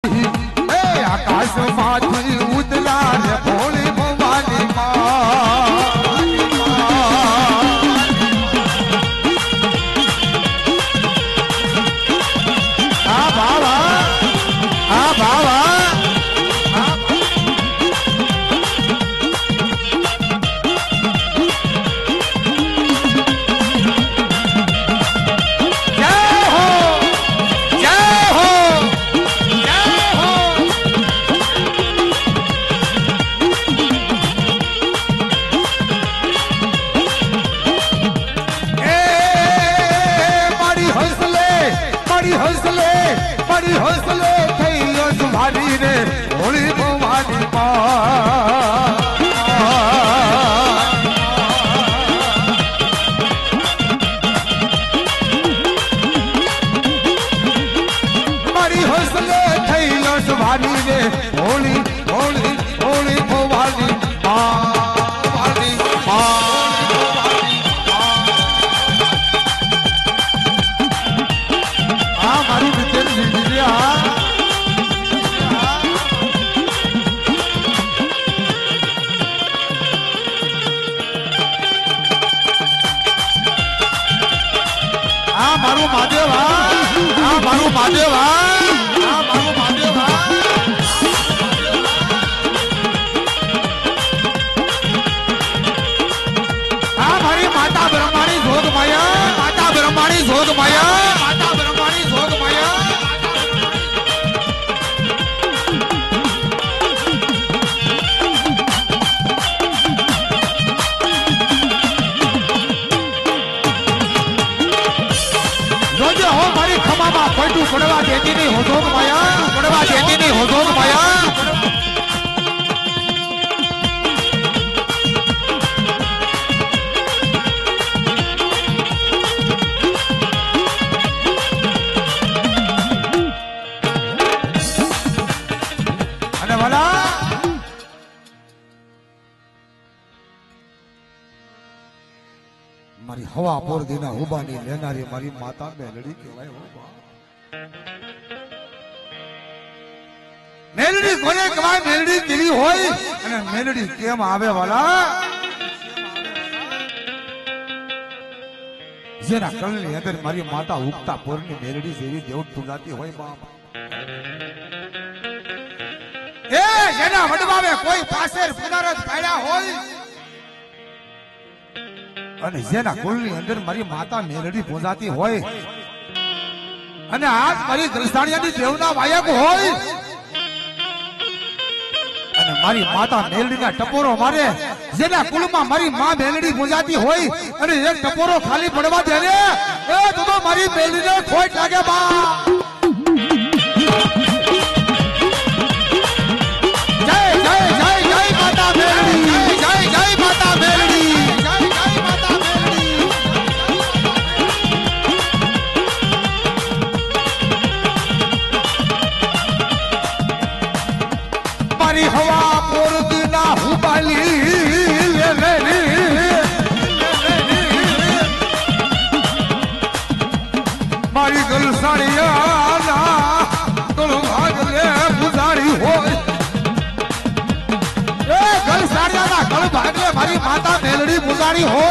आकाश माथी उतला रे भोली भवानी बाबा बाबा हौसले थैलो तुम्हारी रे भोली भवानी मारी हौसले थैलो तुम्हारी रे भोली भोली भोली भवानी मारी मित्र दीजिए मारू महादेव मारू महादेव मारू महादेव मारी माता ब्रह्माणी जोग माया माता ब्रह्माणी जोग माया माता ब्रह्माणी जोग माया हो मारी खमा पलटू पड़वा देती नहीं हो जोग माया पड़वा देती नहीं हो जोग माया अरे वाला मारी हवा पोर देना हुबानी लेनारी मारी माता मेलड़ी कहवाय हो मेलड़ी कोने कहवाय मेलड़ी केली होय અને મેલડી કેમ આવે વાલા જેના કળની અંદર મારી માતા ઉગતા પોરની મેલડી જેવી દેવ પૂજાતી હોય બાપ એ જેના વડવાવે કોઈ પાસેર પુનરત પાડ્યા હોય અને જેના કુળની અંદર મારી માતા મેલડી પૂજાતી હોય અને આજ મારી ગલસાણિયાની દેવના વાયક હોય અને મારી માતા મેલડીના ટપોરો મારે જેના કુળમાં મારી માં મેલડી પૂજાતી હોય અને એક ટપોરો ખાલી પડવા દે ને એ તો મારી મેલડીને ખોટ લાગે બા જય જય જય જય માતા મેલડી જય જય માતા મેલડી हवा पोर दिना हुबाली मारी गलसाड़िया भागले गुजारी हो गलसाड़िया गल भागले मारी माता मेलड़ी गुजारी हो।